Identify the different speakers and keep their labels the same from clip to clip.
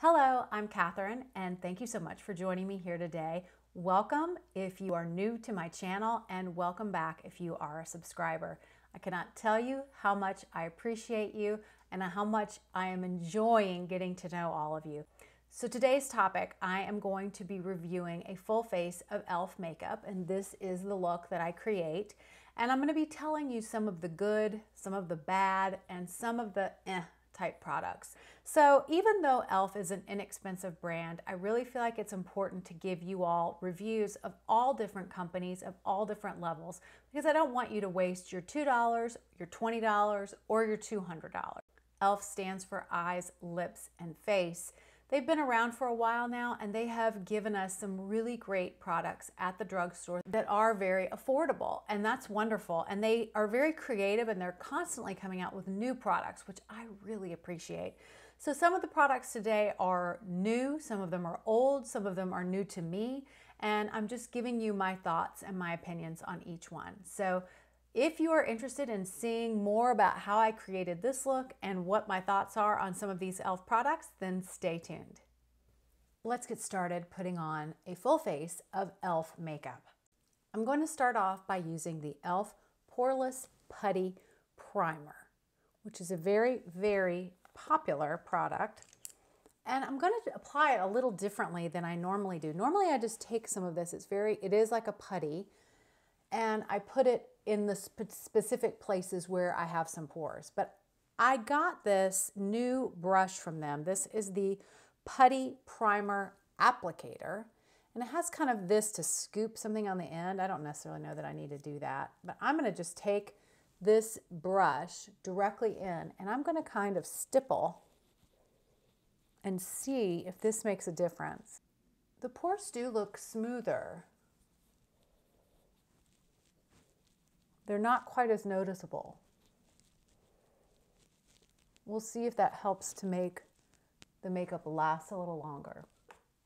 Speaker 1: Hello, I'm Catherine, and thank you so much for joining me here today. Welcome if you are new to my channel, and welcome back if you are a subscriber. I cannot tell you how much I appreciate you and how much I am enjoying getting to know all of you. So today's topic, I am going to be reviewing a full face of e.l.f. makeup, and this is the look that I create. And I'm going to be telling you some of the good, some of the bad, and some of the type products. So even though e.l.f. is an inexpensive brand, I really feel like it's important to give you all reviews of all different companies of all different levels, because I don't want you to waste your $2, your $20, or your $200. e.l.f. stands for eyes, lips, and face. They've been around for a while now, and they have given us some really great products at the drugstore that are very affordable, and that's wonderful. And they are very creative, and they're constantly coming out with new products, which I really appreciate. So some of the products today are new, some of them are old, some of them are new to me, and I'm just giving you my thoughts and my opinions on each one. So if you are interested in seeing more about how I created this look and what my thoughts are on some of these e.l.f. products, then stay tuned. Let's get started putting on a full face of e.l.f. makeup. I'm going to start off by using the e.l.f. Poreless Putty Primer, which is a very, very popular product. And I'm going to apply it a little differently than I normally do. Normally I just take some of this, it is like a putty, and I put it in the specific places where I have some pores. But I got this new brush from them. This is the Putty Primer applicator, and it has kind of this to scoop something on the end. I don't necessarily know that I need to do that, but I'm going to just take this brush directly in, and I'm going to kind of stipple and see if this makes a difference. The pores do look smoother. They're not quite as noticeable. We'll see if that helps to make the makeup last a little longer.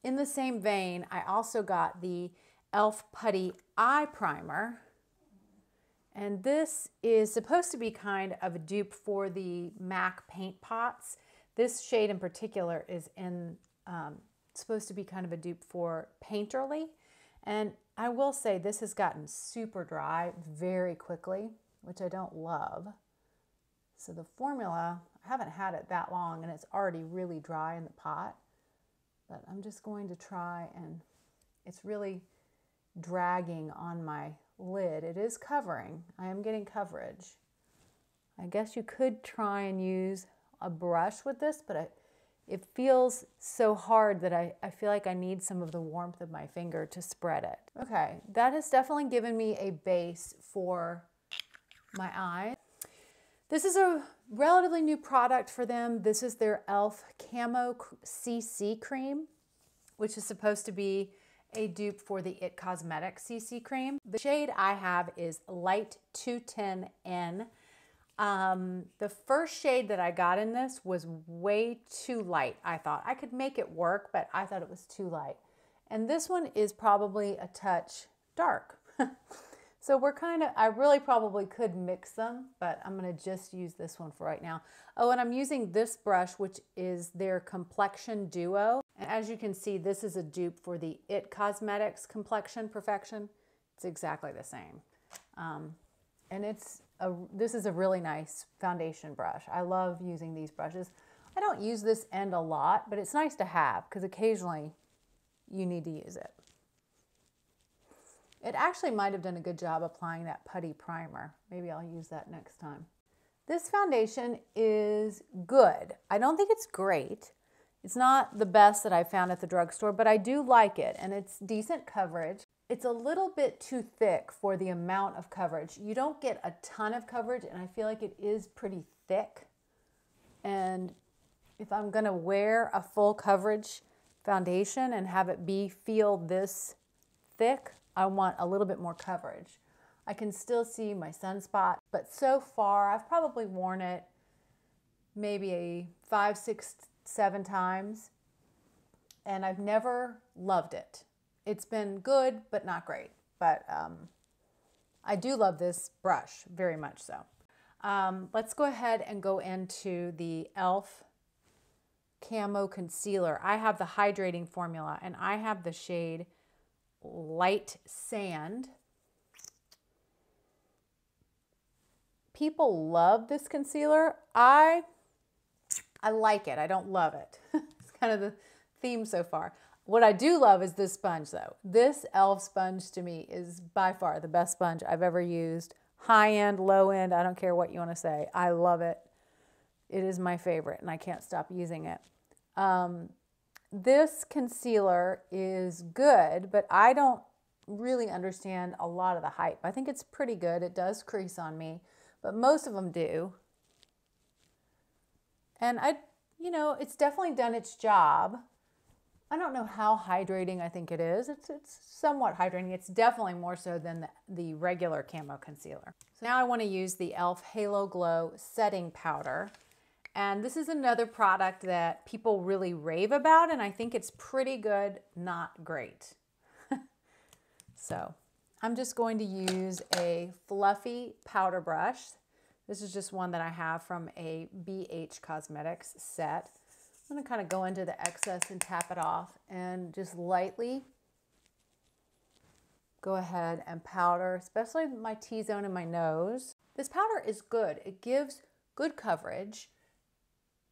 Speaker 1: In the same vein, I also got the e.l.f. Putty Eye Primer. And this is supposed to be kind of a dupe for the MAC paint pots. This shade in particular is supposed to be kind of a dupe for Painterly. And I will say this has gotten super dry very quickly, which I don't love. So the formula, I haven't had it that long, and it's already really dry in the pot. But I'm just going to try, and it's really dragging on my lid. It is covering. I am getting coverage. I guess you could try and use a brush with this, but it feels so hard that I feel like I need some of the warmth of my finger to spread it. Okay, that has definitely given me a base for my eye. This is a relatively new product for them. This is their e.l.f. Camo CC Cream, which is supposed to be a dupe for the IT Cosmetics CC Cream. The shade I have is Light 210N. The first shade that I got in this was way too light. I thought I could make it work, but I thought it was too light. And this one is probably a touch dark. So I really probably could mix them, but I'm going to just use this one for right now. Oh, and I'm using this brush, which is their Complexion Duo. And as you can see, this is a dupe for the IT Cosmetics Complexion Perfection. It's exactly the same. And this is a really nice foundation brush. I love using these brushes. I don't use this end a lot, but it's nice to have because occasionally you need to use it. It actually might have done a good job applying that putty primer. Maybe I'll use that next time. This foundation is good. I don't think it's great. It's not the best that I found at the drugstore, but I do like it, and it's decent coverage. It's a little bit too thick for the amount of coverage. You don't get a ton of coverage, and I feel like it is pretty thick. And if I'm gonna wear a full coverage foundation and have it feel this thick, I want a little bit more coverage. I can still see my sunspot, but so far I've probably worn it maybe 5, 6, 7 times, and I've never loved it. It's been good, but not great. But I do love this brush, very much so. Let's go ahead and go into the e.l.f. Camo Concealer. I have the Hydrating formula, and I have the shade Light Sand. People love this concealer. I like it. I don't love it. It's kind of the theme so far. What I do love is this sponge though. This e.l.f. sponge to me is by far the best sponge I've ever used. High end, low end, I don't care what you want to say. I love it. It is my favorite and I can't stop using it. This concealer is good, but I don't really understand a lot of the hype. I think it's pretty good. It does crease on me, but most of them do. And it's definitely done its job. I don't know how hydrating I think it is. It's somewhat hydrating. It's definitely more so than the regular Camo concealer. So now I want to use the e.l.f. Halo Glow Setting Powder. And this is another product that people really rave about, and I think it's pretty good, not great. So I'm just going to use a fluffy powder brush. This is just one that I have from a BH Cosmetics set. I'm going to kind of go into the excess and tap it off and just lightly go ahead and powder, especially my T-zone and my nose. This powder is good. It gives good coverage,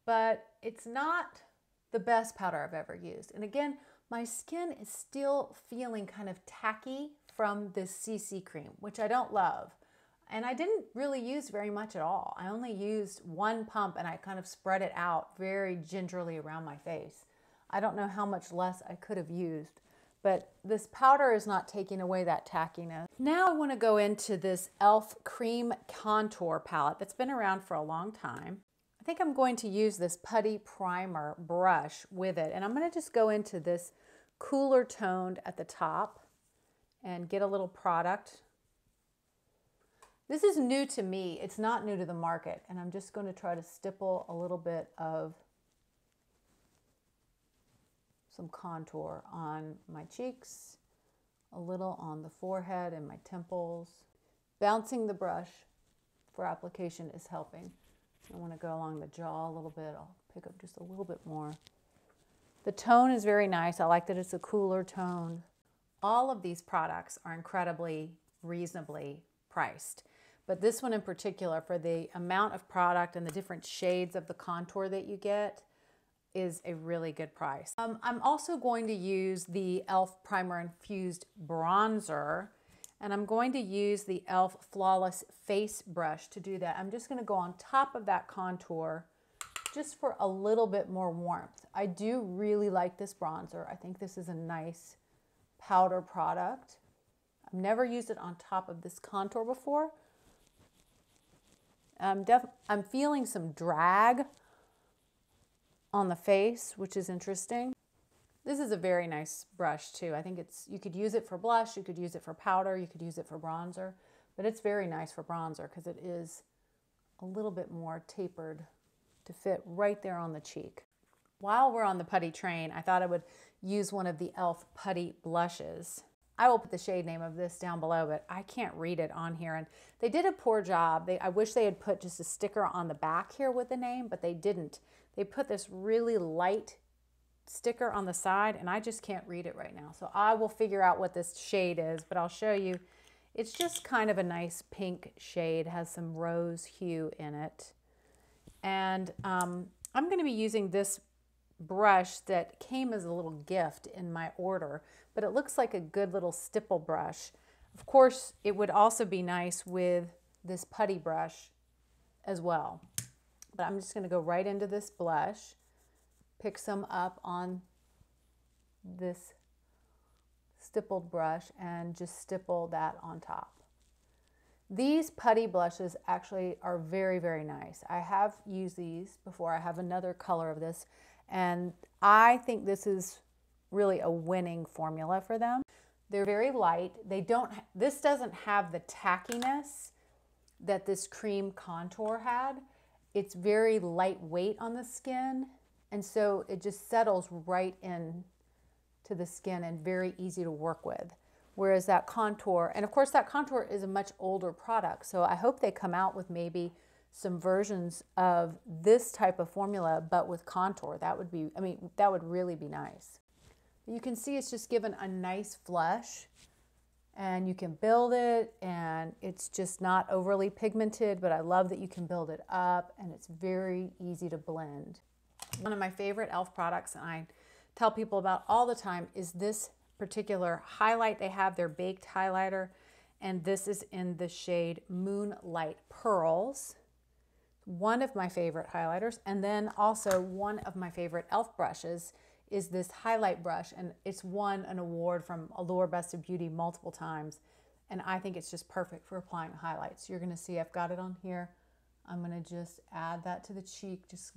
Speaker 1: but it's not the best powder I've ever used. And again, my skin is still feeling kind of tacky from this CC cream, which I don't love. And I didn't really use very much at all. I only used one pump and I kind of spread it out very gingerly around my face. I don't know how much less I could have used, but this powder is not taking away that tackiness. Now I want to go into this e.l.f. Cream Contour Palette that's been around for a long time. I think I'm going to use this Putty Primer brush with it, and I'm going to just go into this cooler toned at the top and get a little product. This is new to me. It's not new to the market, and I'm just going to try to stipple a little bit of some contour on my cheeks, a little on the forehead and my temples. Bouncing the brush for application is helping. I want to go along the jaw a little bit. I'll pick up just a little bit more. The tone is very nice. I like that it's a cooler tone. All of these products are incredibly reasonably priced. But this one in particular, for the amount of product and the different shades of the contour that you get, is a really good price. I'm also going to use the e.l.f. Primer-Infused Bronzer, and I'm going to use the e.l.f. Flawless Face Brush to do that. I'm just going to go on top of that contour just for a little bit more warmth. I do really like this bronzer. I think this is a nice powder product. I've never used it on top of this contour before. I'm feeling some drag on the face, which is interesting. This is a very nice brush too. I think you could use it for blush, you could use it for powder, you could use it for bronzer, but it's very nice for bronzer because it is a little bit more tapered to fit right there on the cheek. While we're on the putty train, I thought I would use one of the e.l.f. Putty Blushes. I will put the shade name of this down below, but I can't read it on here. And they did a poor job. I wish they had put just a sticker on the back here with the name, but they didn't. They put this really light sticker on the side, and I just can't read it right now. So I will figure out what this shade is, but I'll show you. It's just kind of a nice pink shade, has some rose hue in it. And I'm going to be using this brush that came as a little gift in my order, but it looks like a good little stipple brush. Of course, it would also be nice with this putty brush as well. But I'm just going to go right into this blush, pick some up on this stippled brush, and just stipple that on top. These putty blushes actually are very, very nice. I have used these before. I have another color of this, and I think this is really a winning formula for them. They're very light. This doesn't have the tackiness that this cream contour had. It's very lightweight on the skin, and so it just settles right in to the skin and very easy to work with. Whereas that contour, and of course that contour is a much older product, so I hope they come out with maybe some versions of this type of formula, but with contour. That would be, that would really be nice. You can see it's just given a nice flush, and you can build it, and it's just not overly pigmented, but I love that you can build it up, and it's very easy to blend. One of my favorite e.l.f. products, and I tell people about all the time, is this particular highlight. They have their baked highlighter, and this is in the shade Moonlight Pearls. One of my favorite highlighters, and then also one of my favorite e.l.f. brushes is this highlight brush, and it's won an award from Allure Best of Beauty multiple times, and I think it's just perfect for applying highlights. You're going to see I've got it on here. I'm going to just add that to the cheek, just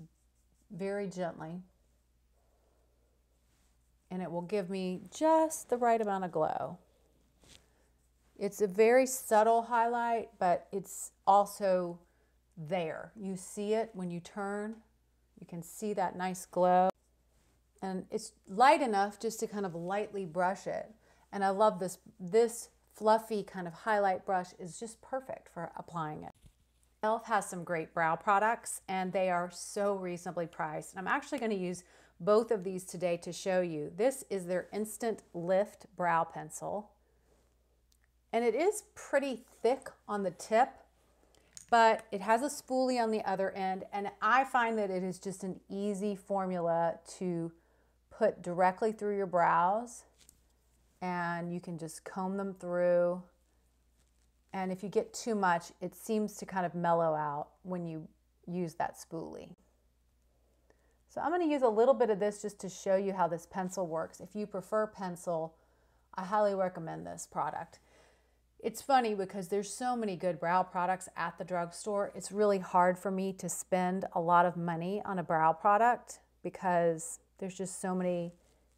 Speaker 1: very gently, and it will give me just the right amount of glow. It's a very subtle highlight, but it's also there. You see it when you turn. You can see that nice glow. And it's light enough just to kind of lightly brush it. And I love this. This fluffy kind of highlight brush is just perfect for applying it. e.l.f. has some great brow products, and they are so reasonably priced. And I'm actually going to use both of these today to show you. This is their Instant Lift Brow Pencil. And it is pretty thick on the tip, but it has a spoolie on the other end. And I find that it is just an easy formula to put directly through your brows, and you can just comb them through. And if you get too much, it seems to kind of mellow out when you use that spoolie. So I'm going to use a little bit of this just to show you how this pencil works. If you prefer pencil, I highly recommend this product. It's funny because there's so many good brow products at the drugstore. It's really hard for me to spend a lot of money on a brow product because there's just so many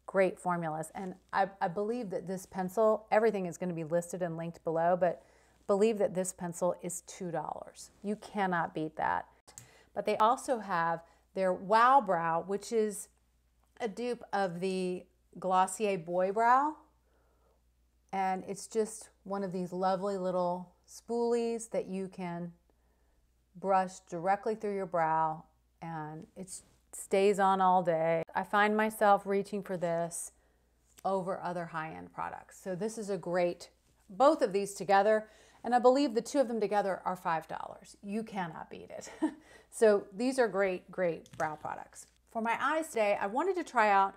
Speaker 1: great formulas. And I believe that this pencil, everything is going to be listed and linked below, but believe that this pencil is $2. You cannot beat that. But they also have their Wow Brow, which is a dupe of the Glossier Boy Brow. And it's just one of these lovely little spoolies that you can brush directly through your brow, and it stays on all day. I find myself reaching for this over other high-end products. So this is a great, both of these together, and I believe the two of them together are $5. You cannot beat it. So these are great, great brow products. For my eyes today, I wanted to try out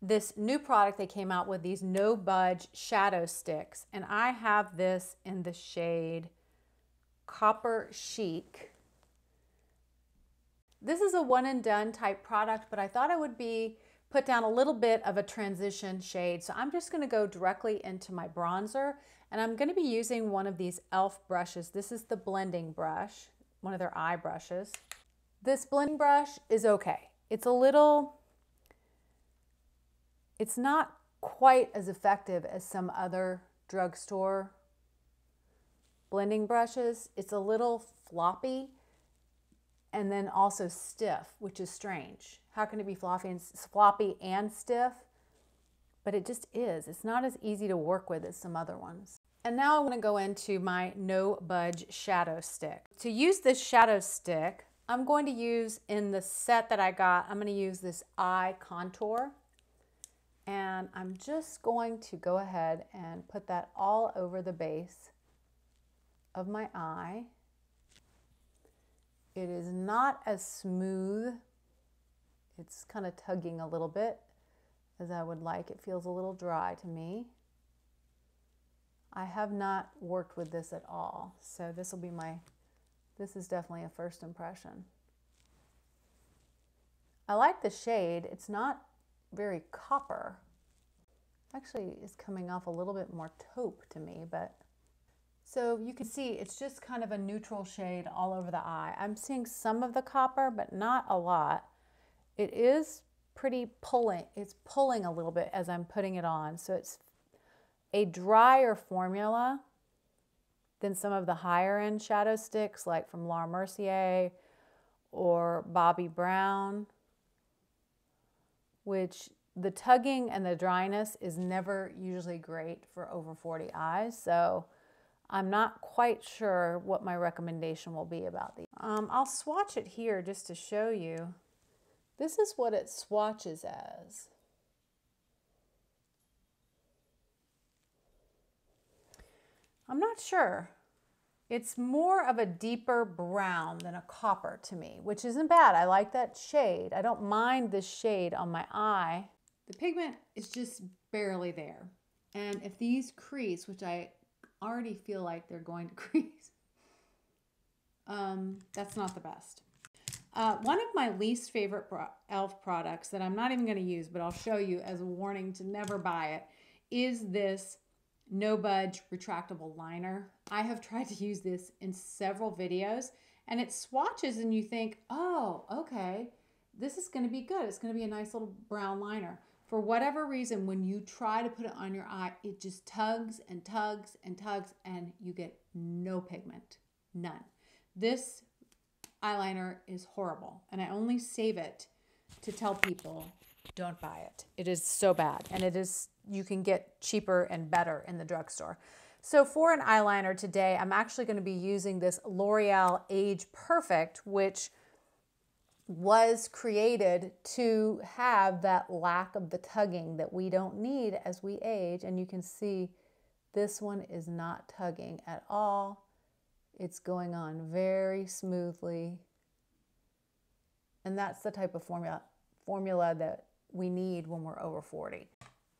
Speaker 1: this new product they came out with, these No Budge shadow sticks. And I have this in the shade Copper Chic. This is a one and done type product, but I thought it would be put down a little bit of a transition shade. So I'm just gonna go directly into my bronzer, and I'm gonna be using one of these e.l.f. brushes. This is the blending brush, one of their eye brushes. This blending brush is okay. It's not quite as effective as some other drugstore blending brushes. It's a little floppy and then also stiff, which is strange. How can it be floppy and stiff? But it just is. It's not as easy to work with as some other ones. And now I want to go into my No Budge shadow stick. To use this shadow stick, I'm going to use, in the set that I got, I'm going to use this eye contour. And I'm just going to go ahead and put that all over the base of my eye. It is not as smooth. It's kind of tugging a little bit as I would like. It feels a little dry to me. I have not worked with this at all, so this is definitely a first impression. I like the shade. It's not very copper. Actually, it's coming off a little bit more taupe to me, but so you can see it's just kind of a neutral shade all over the eye. I'm seeing some of the copper, but not a lot. It is pretty pulling. It's pulling a little bit as I'm putting it on. So it's a drier formula than some of the higher end shadow sticks like from Laura Mercier or Bobbi Brown, which the tugging and the dryness is never usually great for over 40 eyes. So I'm not quite sure what my recommendation will be about these. I'll swatch it here just to show you. This is what it swatches as. I'm not sure. It's more of a deeper brown than a copper to me, which isn't bad. I like that shade. I don't mind this shade on my eye. The pigment is just barely there. And if these crease, which I already feel like they're going to crease, that's not the best. One of my least favorite e.l.f. products that I'm not even going to use, but I'll show you as a warning to never buy it, is this No Budge retractable liner. I have tried to use this in several videos, and it swatches and you think, oh, okay, this is going to be good. It's going to be a nice little brown liner. For whatever reason, when you try to put it on your eye, it just tugs and tugs and tugs, and you get no pigment, none. This eyeliner is horrible, and I only save it to tell people, don't buy it. It is so bad, and it is, you can get cheaper and better in the drugstore. So for an eyeliner today, I'm actually going to be using this L'Oreal Age Perfect, which was created to have that lack of the tugging that we don't need as we age. And you can see this one is not tugging at all. It's going on very smoothly. And that's the type of formula that we need when we're over 40.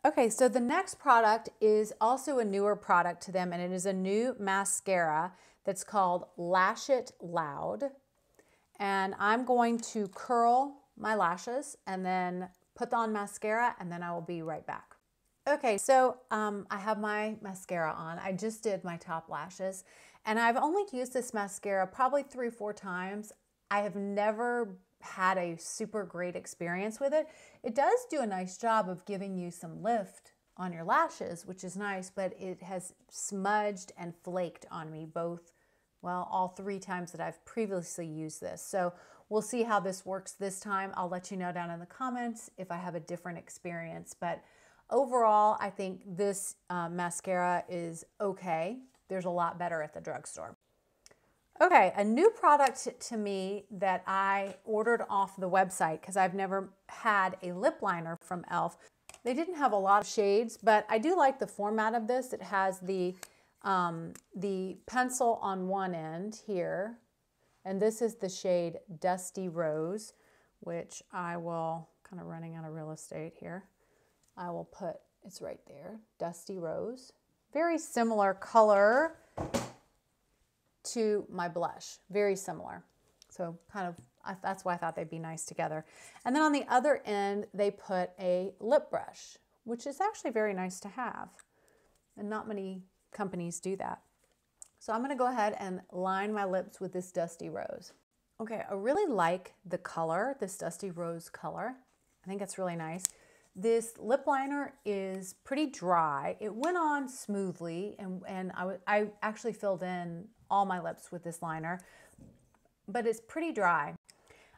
Speaker 1: Okay, so the next product is also a newer product to them, and it is a new mascara that's called Lash It Loud. And I'm going to curl my lashes and then put on mascara, and then I will be right back. Okay, so I have my mascara on. I just did my top lashes, and I've only used this mascara probably 3 or 4 times. I have never had a super great experience with it. It does do a nice job of giving you some lift on your lashes, which is nice, but it has smudged and flaked on me both, well, all 3 times that I've previously used this. So we'll see how this works this time. I'll let you know down in the comments if I have a different experience. But overall, I think this mascara is okay. There's a lot better at the drugstore. Okay, a new product to me that I ordered off the website because I've never had a lip liner from e.l.f. They didn't have a lot of shades, but I do like the format of this. It has the pencil on one end here, and this is the shade Dusty Rose, which I will, kind of running out of real estate here, I will put, it's right there, Dusty Rose. Very similar color to my blush, very similar. So kind of, that's why I thought they'd be nice together. And then on the other end, they put a lip brush, which is actually very nice to have. And not many companies do that. So I'm gonna go ahead and line my lips with this Dusty Rose. Okay, I really like the color, this Dusty Rose color. I think it's really nice. This lip liner is pretty dry. It went on smoothly, and I actually filled in all my lips with this liner, but it's pretty dry.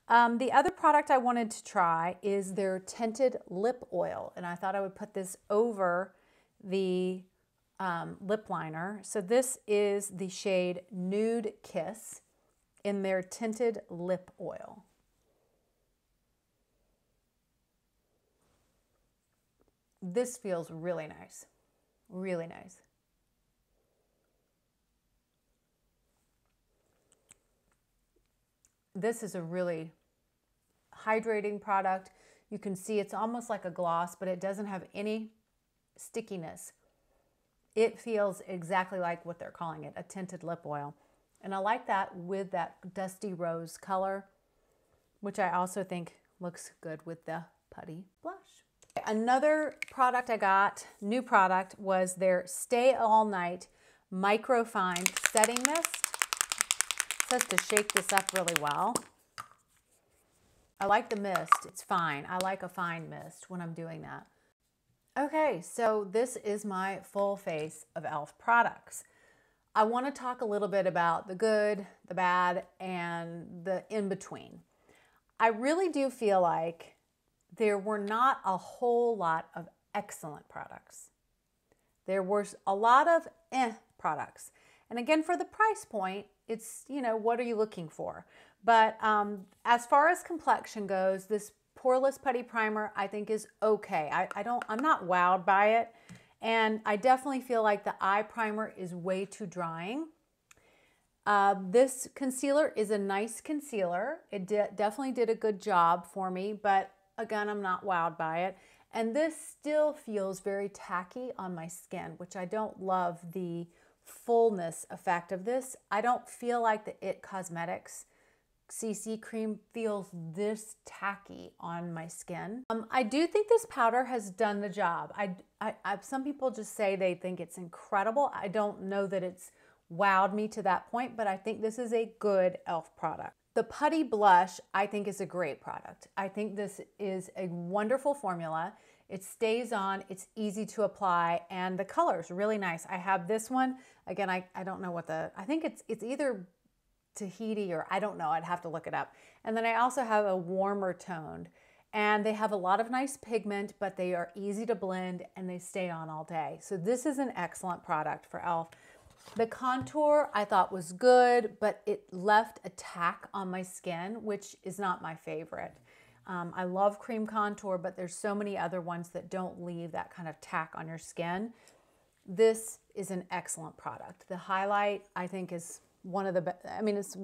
Speaker 1: The other product I wanted to try is their Tinted Lip Oil, and I thought I would put this over the lip liner. So this is the shade Nude Kiss in their Tinted Lip Oil. This feels really nice, really nice. This is a really hydrating product. You can see it's almost like a gloss, but it doesn't have any stickiness. It feels exactly like what they're calling it, a tinted lip oil. And I like that with that Dusty Rose color, which I also think looks good with the Putty Blush. Another product I got, new product, was their Stay All Night Microfine Setting Mist. It says to shake this up really well. I like the mist. It's fine. I like a fine mist when I'm doing that. Okay, so this is my full face of e.l.f. products. I want to talk a little bit about the good, the bad, and the in-between. I really do feel like there were not a whole lot of excellent products. There was a lot of products. And again, for the price point, it's, you know, what are you looking for? But as far as complexion goes, this Poreless Putty Primer I think is okay. I'm not wowed by it. And I definitely feel like the eye primer is way too drying. This concealer is a nice concealer. It definitely did a good job for me, but again, I'm not wowed by it. And this still feels very tacky on my skin, which I don't love the fullness effect of this. I don't feel like the IT Cosmetics CC Cream feels this tacky on my skin. I do think this powder has done the job. Some people just say they think it's incredible. I don't know that it's wowed me to that point, but I think this is a good e.l.f. product. The Putty Blush, I think, is a great product. I think this is a wonderful formula. It stays on, it's easy to apply, and the color is really nice. I have this one. Again, I don't know what I think it's either Tahiti or I don't know. I'd have to look it up. And then I also have a warmer toned. And they have a lot of nice pigment, but they are easy to blend and they stay on all day. So this is an excellent product for e.l.f. The contour I thought was good, but it left a tack on my skin, which is not my favorite. I love cream contour, but there's so many other ones that don't leave that kind of tack on your skin. This is an excellent product. The highlight, I think, is one of the best. I mean, it's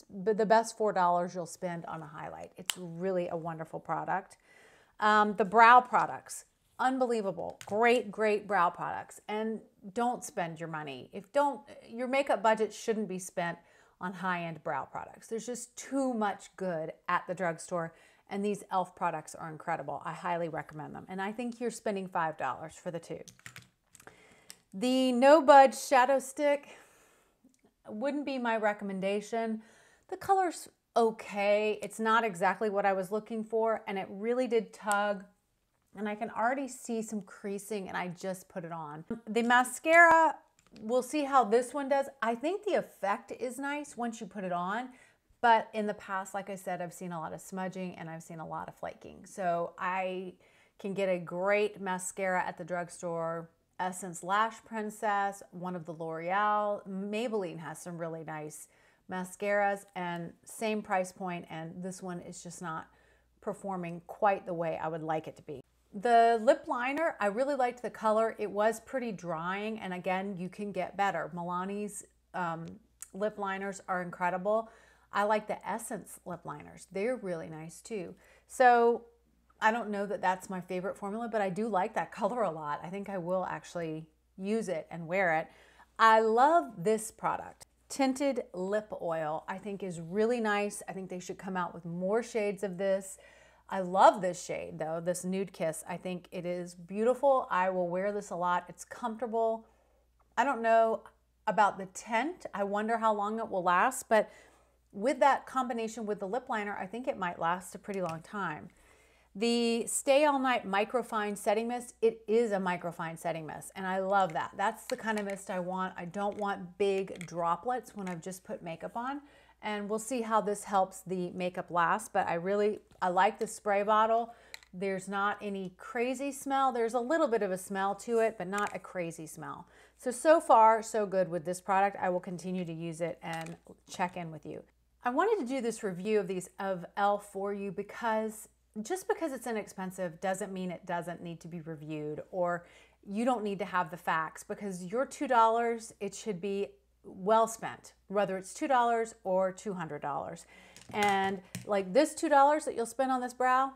Speaker 1: the best $4 you'll spend on a highlight. It's really a wonderful product. The brow products, unbelievable. Great, great brow products. And don't spend your money. Your makeup budget shouldn't be spent on high-end brow products. There's just too much good at the drugstore, and these e.l.f. products are incredible. I highly recommend them. And I think you're spending $5 for the two. The No Budge Shadow Stick wouldn't be my recommendation. The color's okay. It's not exactly what I was looking for, and it really did tug, and I can already see some creasing, and I just put it on. The mascara, we'll see how this one does. I think the effect is nice once you put it on, but in the past, like I said, I've seen a lot of smudging and I've seen a lot of flaking. So I can get a great mascara at the drugstore. Essence Lash Princess, one of the L'Oreal. Maybelline has some really nice mascaras and same price point, and this one is just not performing quite the way I would like it to be. The lip liner, I really liked the color. It was pretty drying, and again, you can get better. Milani's lip liners are incredible. I like the Essence lip liners. They're really nice too. So I don't know that that's my favorite formula, but I do like that color a lot. I think I will actually use it and wear it. I love this product. Tinted Lip Oil, I think, is really nice. I think they should come out with more shades of this. I love this shade though, this Nude Kiss. I think it is beautiful. I will wear this a lot. It's comfortable. I don't know about the tint. I wonder how long it will last, but with that combination with the lip liner, I think it might last a pretty long time. The Stay All Night Microfine Setting Mist, it is a microfine setting mist, and I love that. That's the kind of mist I want. I don't want big droplets when I've just put makeup on, and we'll see how this helps the makeup last, but I like the spray bottle. There's not any crazy smell. There's a little bit of a smell to it, but not a crazy smell. So far, so good with this product. I will continue to use it and check in with you. I wanted to do this review of e.l.f. for you because just because it's inexpensive doesn't mean it doesn't need to be reviewed, or you don't need to have the facts, because your $2, it should be well spent, whether it's $2 or $200. And like this $2 that you'll spend on this brow,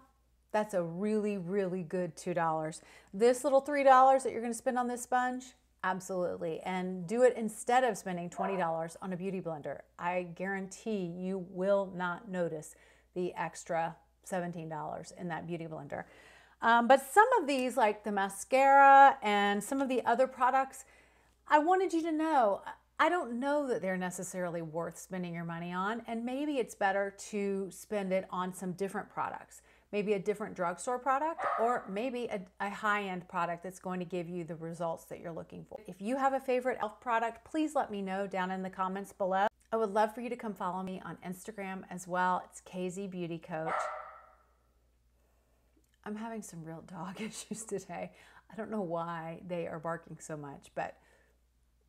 Speaker 1: that's a really, really good $2. This little $3 that you're gonna spend on this sponge, absolutely. And do it instead of spending $20 on a beauty blender. I guarantee you will not notice the extra $17 in that beauty blender. But some of these, like the mascara and some of the other products, I wanted you to know, I don't know that they're necessarily worth spending your money on, and maybe it's better to spend it on some different products. Maybe a different drugstore product, or maybe a high-end product that's going to give you the results that you're looking for. If you have a favorite e.l.f. product, please let me know down in the comments below. I would love for you to come follow me on Instagram as well. It's KZ Beauty Coach. I'm having some real dog issues today. I don't know why they are barking so much, but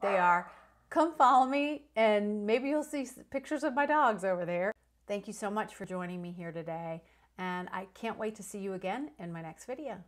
Speaker 1: they are. come follow me and maybe you'll see pictures of my dogs over there. Thank you so much for joining me here today, and I can't wait to see you again in my next video.